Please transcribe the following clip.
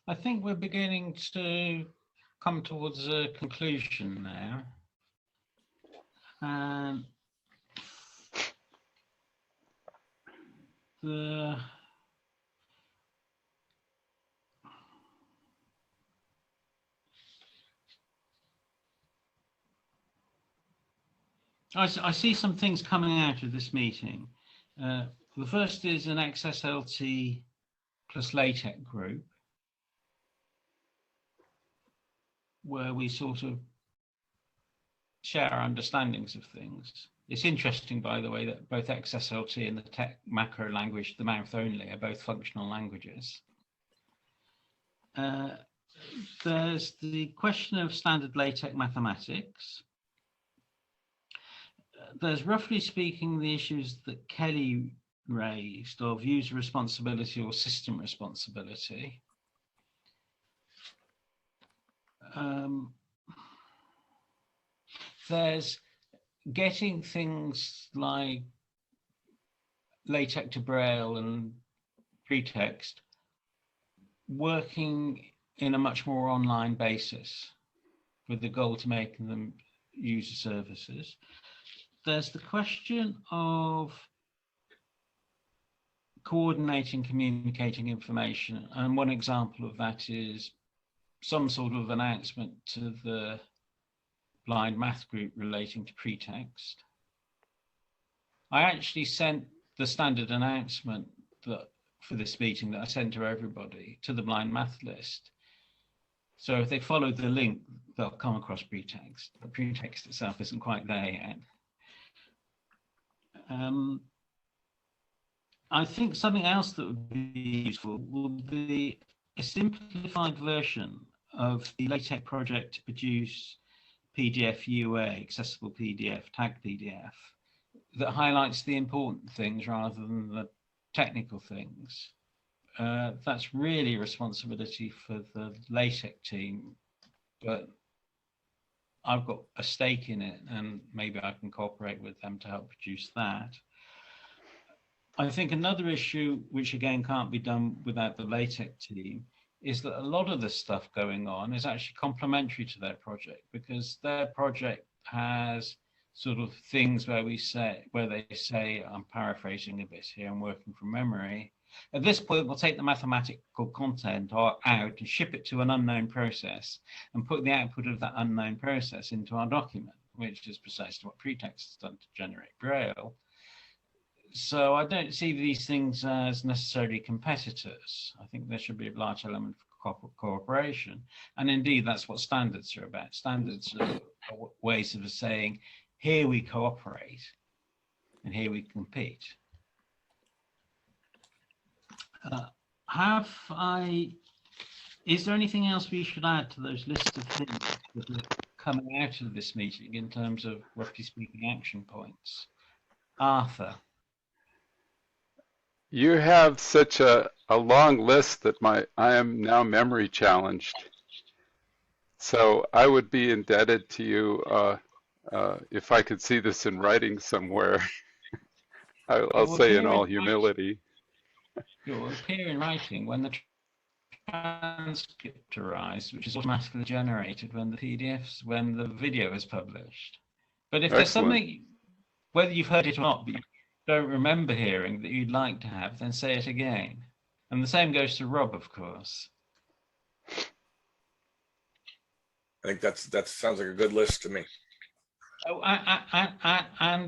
I think we're beginning to come towards a conclusion now. And I see some things coming out of this meeting. The first is an XSLT plus LaTeX group, where we sort of share our understandings of things. It's interesting, by the way, that both XSLT and the TeX macro language, the mouth only, are both functional languages. There's the question of standard LaTeX mathematics. There's, roughly speaking, the issues that Kelly raised of user responsibility or system responsibility. There's getting things like LaTeX to Braille and pretext working in a much more online basis with the goal to make them user services. There's the question of coordinating, communicating information. And one example of that is some sort of announcement to the blind math group relating to pretext. I actually sent the standard announcement that for this meeting that I sent to everybody to the blind math list. So if they follow the link, they'll come across pretext. The pretext itself isn't quite there yet. I think something else that would be useful would be a simplified version of the LaTeX project to produce PDF UA, accessible PDF, tag PDF, that highlights the important things rather than the technical things. That's really a responsibility for the LaTeX team, but I've got a stake in it and maybe I can cooperate with them to help produce that. I think another issue, which again can't be done without the LaTeX team, is that a lot of the stuff going on is actually complementary to their project, because their project has sort of things where they say, I'm paraphrasing a bit here, I'm working from memory. At this point, we'll take the mathematical content out and ship it to an unknown process and put the output of that unknown process into our document, which is precisely what pretext has done to generate Braille. So I don't see these things as necessarily competitors. I think there should be a large element of cooperation. And indeed, that's what standards are about. Standards are ways of saying, here we cooperate and here we compete. Is there anything else we should add to those lists of things that are coming out of this meeting in terms of, roughly speaking, action points? Arthur. You have such a long list that I am now memory challenged. So I would be indebted to you if I could see this in writing somewhere. I'll say in all humility. It will appear in writing when the transcript arrives, which is automatically generated when the video is published. But if there's something, whether you've heard it or not, but you don't remember hearing that you'd like to have, then say it again. And the same goes to Rob, of course. I think that sounds like a good list to me. Oh, and